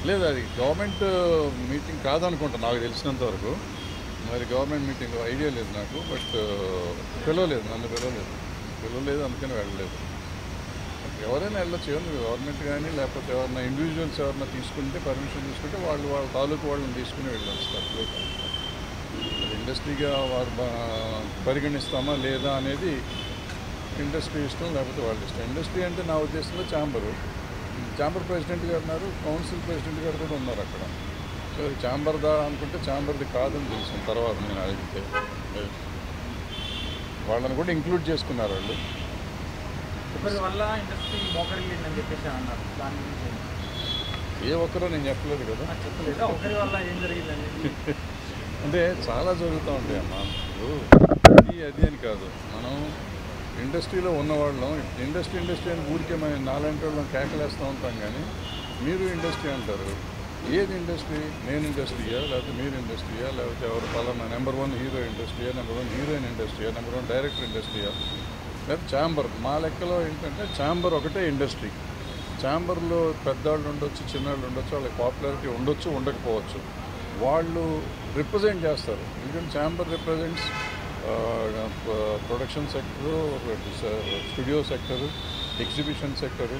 లేదు, అది government meeting కాదనుకుంటా నాకు తెలిసినంత వరకు. మరి గవర్నమెంట్ మీటింగ్ ఐడియా లేదు నాకు. బట్ పిలవలేదు, నన్ను పిలవలేదు, అందుకని వెళ్ళలేదు. ఎవరైనా వెళ్ళొచ్చు, గవర్నమెంట్ కానీ లేకపోతే ఎవరైనా ఇండివిజువల్స్ ఎవరైనా తీసుకుంటే, పర్మిషన్ తీసుకుంటే వాళ్ళ తాలూకు వాళ్ళని తీసుకుని వెళ్ళొచ్చు. తప్పలేదు. ఇండస్ట్రీగా వారు పరిగణిస్తామా లేదా అనేది ఇండస్ట్రీ ఇష్టం, లేకపోతే వాళ్ళ ఇష్టం. ఇండస్ట్రీ అంటే నా ఉద్దేశంలో ఛాంబర్ ప్రెసిడెంట్ గారు ఉన్నారు, కౌన్సిల్ ప్రెసిడెంట్ గారు కూడా ఉన్నారు అక్కడ. సో ఛాంబర్దా అనుకుంటే ఛాంబర్ది కాదని తెలిసిన తర్వాత నేను అడిగితే వాళ్ళని కూడా ఇంక్లూడ్ చేసుకున్నారు వాళ్ళు. ఏ ఒక్కరో నేను చెప్పలేదు కదా. అంటే చాలా జరుగుతూ ఉంటాయి అమ్మా. ఇది అది అని కాదు, మనం ఇండస్ట్రీలో ఉన్నవాళ్ళం ఇండస్ట్రీ అని ఊరికే మనం నాలాంటి వాళ్ళం కేకలేస్తూ ఉంటాం. కానీ మీరు ఇండస్ట్రీ అంటారు. ఏది ఇండస్ట్రీ? నేను ఇండస్ట్రీయా, లేకపోతే మీరు ఇండస్ట్రీయా, లేకపోతే ఎవరు పలానా నెంబర్ 1 హీరో ఇండస్ట్రీయా, నెంబర్ 1 హీరోయిన్ ఇండస్ట్రీయా, నెంబర్ 1 డైరెక్టర్ ఇండస్ట్రీయా, లేకపోతే ఛాంబర్? మా లెక్కలో ఏంటంటే ఛాంబర్ ఒకటే ఇండస్ట్రీ. ఛాంబర్లో పెద్దవాళ్ళు ఉండొచ్చు, చిన్నవాళ్ళు ఉండొచ్చు, వాళ్ళకి పాపులారిటీ ఉండొచ్చు, ఉండకపోవచ్చు. వాళ్ళు రిప్రజెంట్ చేస్తారు. ఎందుకంటే chamber represents production sector, studio sector, exhibition sector,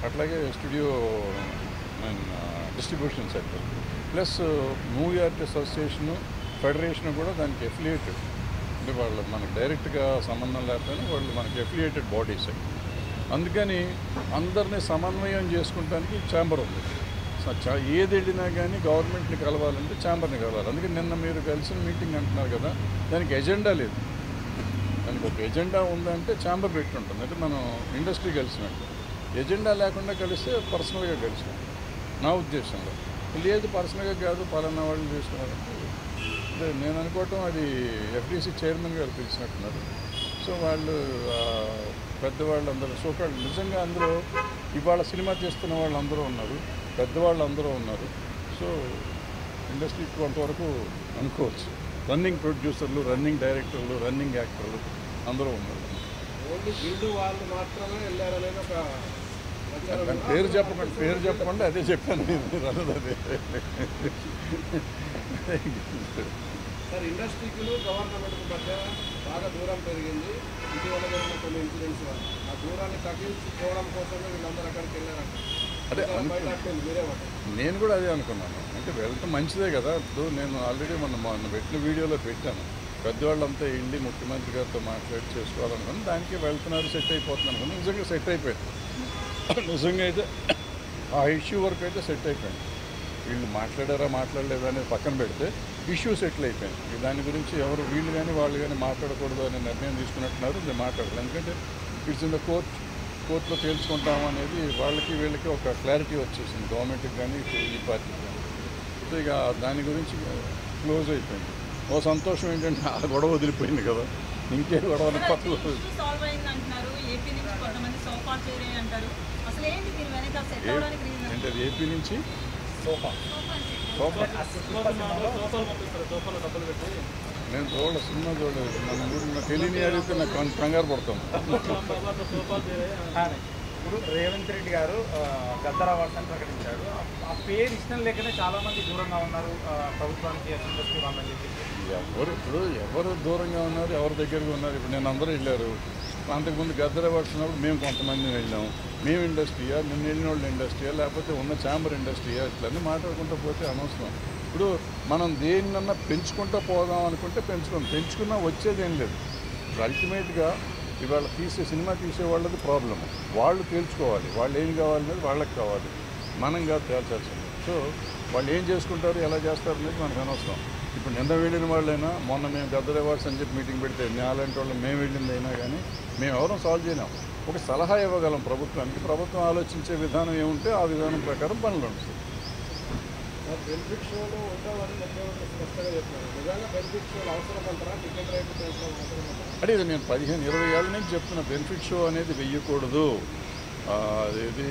అట్లాగే studio distribution sector, plus movie artist association, federation కూడా దానికి ఎఫిలియేటెడ్. అంటే వాళ్ళు మనకు డైరెక్ట్గా సంబంధం లేకపోయినా వాళ్ళు మనకి ఎఫిలియేటెడ్ బాడీస్. అందుకని అందరినీ సమన్వయం చేసుకుంటానికి ఛాంబర్ ఉంది. ఏది వెళ్ళినా కానీ గవర్నమెంట్ని కలవాలంటే ఛాంబర్ని కలవాలి. అందుకని నిన్న మీరు కలిసిన మీటింగ్ అంటున్నారు కదా, దానికి ఎజెండా లేదు. దానికి ఒక ఎజెండా ఉందంటే ఛాంబర్ పెట్టి ఉంటుంది. అంటే మనం ఇండస్ట్రీ కలిసినట్టు. ఎజెండా లేకుండా కలిస్తే పర్సనల్గా కలిసినట్టు నా ఉద్దేశంలో. లేదు పర్సనల్గా కాదు, పలానా వాళ్ళు చేసుకున్నారంటే నేను అనుకోవటం అది ఎఫ్డీసీ చైర్మన్ గారు పిలిచినట్టున్నారు. సో వాళ్ళు పెద్దవాళ్ళు అందరూ సోకాళ్ళు నిజంగా అందరూ ఇవాళ సినిమా చేస్తున్న వాళ్ళు అందరూ ఉన్నారు, పెద్దవాళ్ళు అందరూ ఉన్నారు. సో ఇండస్ట్రీ కొంతవరకు అనుకోవచ్చు. రన్నింగ్ ప్రొడ్యూసర్లు, రన్నింగ్ డైరెక్టర్లు, రన్నింగ్ యాక్టర్లు అందరూ ఉన్నారు. వాళ్ళు మాత్రమే వెళ్ళారనేది ఒక పేరు చెప్పకుండా అదే చెప్పాను నేను. అదే సార్, ఇండస్ట్రీకి గవర్నమెంట్కి మధ్య బాగా దూరం పెరిగింది. ఇటీవల జరిగిన కొన్ని ఇన్సిడెంట్స్ వల్ల ఆ దూరాన్ని తగ్గించుకోవడం కోసమే వీళ్ళందరూ అక్కడికి వెళ్ళారంట. అదే నేను కూడా అదే అనుకున్నాను. అంటే వెళ్ళటం మంచిదే కదా. ఇప్పుడు నేను ఆల్రెడీ మొన్న పెట్టిన వీడియోలో పెట్టాను. పెద్దవాళ్ళంతా ఇండి ముఖ్యమంత్రి గారితో మాట్లాడి చేసుకోవాలనుకుని దానికి వెళ్తున్నారు, సెట్ అయిపోతుంది అనుకున్నాను. నిజంగా సెట్ అయిపోయింది. నిజంగా అయితే ఆ ఇష్యూ వరకు అయితే సెట్ అయిపోయింది. వీళ్ళు మాట్లాడలేదా అనేది పక్కన పెడితే ఇష్యూ సెటిల్ అయిపోయింది. దాని గురించి ఎవరు వీళ్ళు కానీ వాళ్ళు కానీ మాట్లాడకూడదు అనే నిర్ణయం తీసుకున్నట్టున్నారు. నేను మాట్లాడలేదు. ఎందుకంటే ఇట్స్ ఇన్ ద కోర్టులో తేల్చుకుంటాము అనేది వాళ్ళకి వీళ్ళకి ఒక క్లారిటీ వచ్చేసింది, గవర్నమెంట్కి కానీ ఈ పార్టీకి కానీ. సో ఇక దాని గురించి క్లోజ్ అయిపోయింది. ఓ సంతోషం ఏంటంటే ఆ గొడవ వదిలిపోయింది కదా, ఇంకే గొడవ కొత్తలో అంటే అది ఏపీ నుంచి నేను సినిమా చూడలేదు. మన ఊరిలో తెలియని అడిగితే నాకు కంగారు పడతాం. ఇప్పుడు రేవంత్ రెడ్డి గారు గద్దర్ అవార్డ్స్ అని ప్రకటించాడు. ఆ పేరు ఇష్టం లేకనే చాలామంది దూరంగా ఉన్నారు ప్రభుత్వానికి, ఇండస్ట్రీ వాళ్ళని చెప్పి. ఎవరు దూరంగా ఉన్నారు, ఎవరి దగ్గరగా ఉన్నారు? ఇప్పుడు నేను అందరూ వెళ్ళారు. అంతకుముందు గద్దర్ అవార్డ్స్ ఉన్నప్పుడు మేము కొంతమంది వెళ్ళాము. మేము ఇండస్ట్రీయా, నిన్న వెళ్ళిన వాళ్ళు ఇండస్ట్రీయా, లేకపోతే ఉన్న ఛాంబర్ ఇండస్ట్రీయా, ఇట్లన్నీ మాట్లాడుకుంటూ పోతే అనవసరం. ఇప్పుడు మనం దేన్నన్నా పెంచుకుంటూ పోదాం అనుకుంటే పెంచుకున్నా వచ్చేది ఏం లేదు. ఇప్పుడు అల్టిమేట్గా ఇవాళ సినిమా తీసే వాళ్ళది ప్రాబ్లము. వాళ్ళు తేల్చుకోవాలి, వాళ్ళు ఏం కావాలనేది వాళ్ళకి కావాలి, మనం కాదు తేల్చాల్సింది. సో వాళ్ళు ఏం చేసుకుంటారు, ఎలా చేస్తారు అనేది మనకు అనవసరం. ఇప్పుడు నిన్న వెళ్ళిన వాళ్ళైనా, మొన్న మేము గద్దర్ అవార్డ్స్ అని చెప్పి మీటింగ్ పెడితే అలాంటి వాళ్ళు మేము వెళ్ళింది అయినా కానీ మేము ఎవరూ సాల్వ్ చేయలేం. ఒక సలహా ఇవ్వగలం ప్రభుత్వానికి. ప్రభుత్వం ఆలోచించే విధానం ఏముంటే ఆ విధానం ప్రకారం పనులు ఉంటాయి. బెనిఫిట్ షోలు ఉంటామని ముఖ్యమంత్రి స్పష్టంగా చెప్పారు. నిజంగా బెనిఫిట్ షోలు అవసరం అంటారా? టికెట్ రేటు అవసరం అంటారా? అంటే ఇది నేను 15-20 ఏళ్ళ నుంచి చెప్తున్న, బెనిఫిట్ షో అనేది వెయ్యకూడదు. అదేది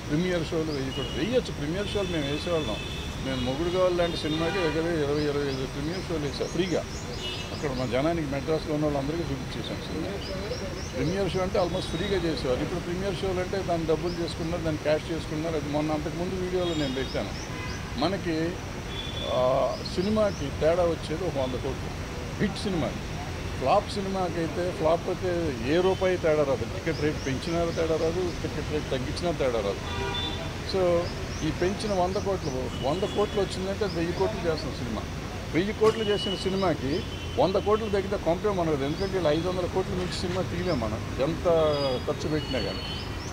ప్రీమియర్ షోలు వెయ్యొచ్చు. ప్రీమియర్ షోలు మేము వేసేవాళ్ళం. నేను మొగుడు కావాలి లాంటి సినిమాకి దగ్గర 20-25 ప్రీమియర్ షోలు వేసా ఫ్రీగా. ఇక్కడ మా జనానికి మెడ్రాస్లో ఉన్న వాళ్ళందరికీ చూపించేసాం సినిమా. ప్రీమియర్ షో అంటే ఆల్మోస్ట్ ఫ్రీగా చేసేవారు. ఇప్పుడు ప్రీమియర్ షోలు అంటే దాన్ని డబ్బులు చేసుకున్నారు, దాన్ని క్యాష్ చేసుకున్నారు. అది మొన్న అంతకుముందు వీడియోలో నేను పెట్టాను. మనకి సినిమాకి తేడా వచ్చేది ఒక 100 కోట్లు. హిట్ సినిమాకి, ఫ్లాప్ సినిమాకి అయితే ఫ్లాప్ అయితే ఏ రూపాయి తేడా రాదు. టికెట్ రేట్ పెంచినా తేడా రాదు, టికెట్ రేట్ తగ్గించినా తేడా రాదు. సో ఈ పెంచిన 100 కోట్లు వచ్చిందంటే 1000 కోట్లు చేస్తున్న సినిమా. 1000 కోట్లు చేసిన సినిమాకి 100 కోట్లు తగ్గితే కొంపే మనది. ఎందుకంటే ఇలా 500 కోట్లు మించి సినిమా తీయలేం మనం, ఎంత ఖర్చు పెట్టినా కానీ.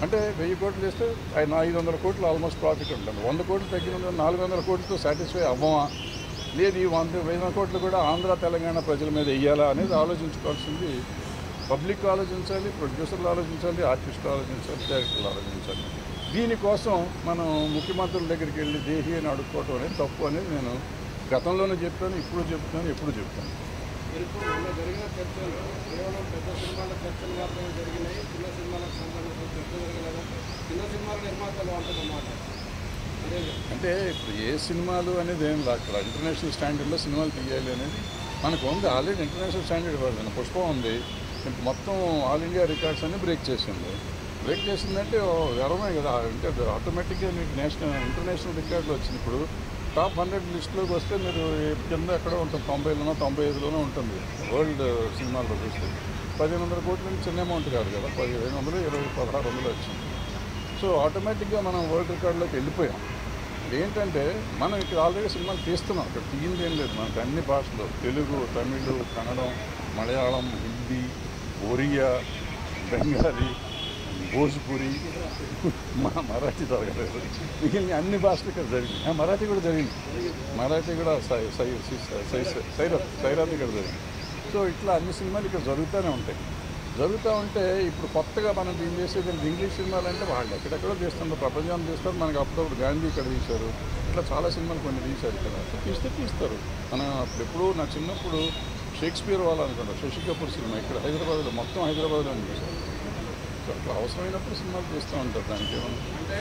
అంటే 1000 కోట్లు చేస్తే 500 కోట్లు ఆల్మోస్ట్ ప్రాఫిట్ ఉంటుంది. 100 కోట్లు తగ్గిన 400 కోట్లతో సాటిస్ఫై అవ్వమా, లేదు ఈ 100 కోట్లు కూడా ఆంధ్ర తెలంగాణ ప్రజల మీద వెయ్యాలా అనేది ఆలోచించుకోవాల్సింది పబ్లిక్ ఆలోచించాలి, ప్రొడ్యూసర్లు ఆలోచించాలి, ఆర్టిస్టులు ఆలోచించాలి, డైరెక్టర్లు ఆలోచించాలి. దీనికోసం మనం ముఖ్యమంత్రుల దగ్గరికి వెళ్ళి దేహి అని అడుక్కోవటం అనేది తప్పు అనేది నేను గతంలోనే చెప్పాను, ఇప్పుడు చెప్తాను, ఎప్పుడు చెప్తాను. ఇప్పుడు మొన్న జరిగిన చర్చలు కేవలం పెద్ద సినిమాల చర్చలు మాత్రమే జరిగినాయి, చిన్న సినిమాలకు సంబంధించిన చర్చ జరగలేదు. చిన్న సినిమాల నిర్మాతలు అంటున్నమాట అంటే ఇప్పుడు ఏ సినిమాలు అనేది ఏం అక్కడ ఇంటర్నేషనల్ స్టాండర్డ్లో సినిమాలు తీయాలి అనేది మనకు ఉంది. ఆల్రెడీ ఇంటర్నేషనల్ స్టాండర్డ్ పడుతుంది. పుష్పం ఉంది, మొత్తం ఆల్ ఇండియా రికార్డ్స్ అన్ని బ్రేక్ చేసిందంటే గర్వమే కదా. అంటే ఆటోమేటిక్గా మీకు ఇంటర్నేషనల్ రికార్డులు వచ్చింది. ఇప్పుడు టాప్ 100 లిస్టులోకి వస్తే మీరు కింద ఎక్కడో ఉంటుంది, 90లోనో 95లోనో ఉంటుంది వరల్డ్ సినిమాల్లో చూస్తే. 1500 కోట్ల నుంచి చిన్న అమౌంట్ కాదు కదా, 1500, 20, 1600 వచ్చింది. సో ఆటోమేటిక్గా మనం వరల్డ్ రికార్డులోకి వెళ్ళిపోయాం. ఏంటంటే మనం ఇక్కడ ఆల్రెడీ సినిమాలు తీస్తున్నాం. ఇక్కడ తీయింది ఏం లేదు, మనకు అన్ని భాషలు, తెలుగు, తమిళ్, కన్నడం, మలయాళం, హిందీ, ఒరియా, బెంగాలీ, భోజ్పురి, మరాఠీ జరగలేదు. మిగిలిన అన్ని భాషలు ఇక్కడ జరిగింది. మరాఠీ కూడా జరిగింది, మరాఠీ కూడా సైరాత్ ఇక్కడ జరిగింది. సో ఇట్లా అన్ని సినిమాలు ఇక్కడ జరుగుతూనే ఉంటాయి. ఇప్పుడు కొత్తగా మనం దీన్ని చేసేది ఇంగ్లీష్ సినిమాలు అంటే వాళ్ళు ఎక్కడెక్కడో తీస్తున్నారు, ప్రపంచాన్ని తీస్తారు. మనకి అప్పుడప్పుడు గాంధీ ఇక్కడ తీశారు, ఇట్లా చాలా సినిమాలు కొన్ని తీశారు ఇక్కడ. సో తీస్తారు. మనం అప్పుడెప్పుడు నా చిన్నప్పుడు షేక్స్పియర్ వాళ్ళు అనుకుంటారు, శశి కపూర్ సినిమా ఇక్కడ హైదరాబాద్లో, మొత్తం హైదరాబాద్లో తీశారు. సో అట్లా అవసరమైనప్పుడు సినిమాలు తీస్తూ ఉంటారు. దానికి ఏమన్నా